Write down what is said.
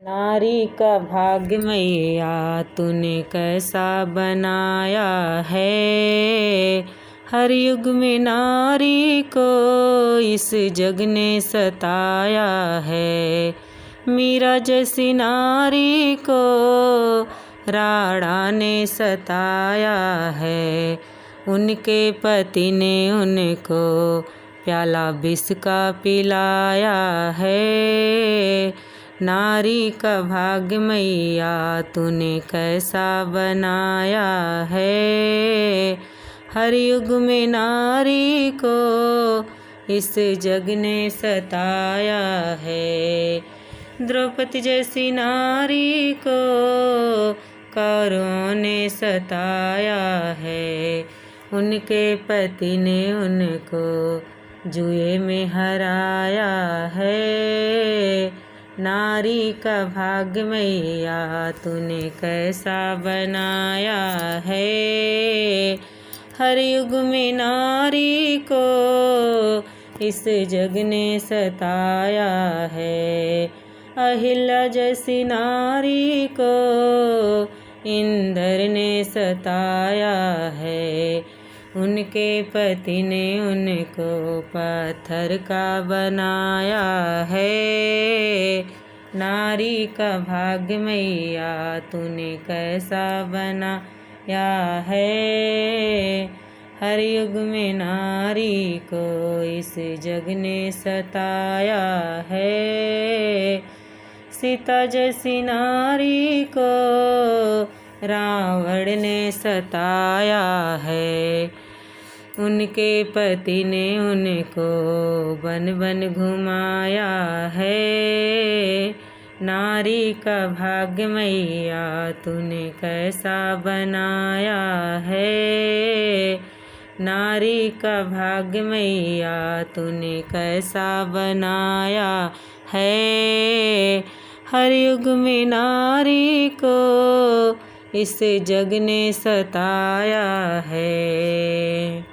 नारी का भाग्य मैया तूने कैसा बनाया है। हर युग में नारी को इस जग ने सताया है। मीरा जैसी नारी को राणा ने सताया है। उनके पति ने उनको प्याला विष का पिलाया है। नारी का भाग्य मैया तूने कैसा बनाया है। हर युग में नारी को इस जग ने सताया है। द्रौपदी जैसी नारी को कौरवों ने सताया है। उनके पति ने उनको जुए में हराया है। नारी का भाग्य मैया तूने कैसा बनाया है। हर युग में नारी को इस जग ने सताया है। अहिल्या जैसी नारी को इंद्र ने सताया है। उनके पति ने उनको पत्थर का बनाया है। नारी का भाग्य मैया तूने कैसा बनाया है। हर युग में नारी को इस जग ने सताया है। सीता जैसी नारी को रावण ने सताया है। उनके पति ने उनको बन बन घुमाया है। नारी का भाग्य मैया तूने कैसा बनाया है। नारी का भाग्य मैया तूने कैसा बनाया है। हर युग में नारी को इस जग ने सताया है।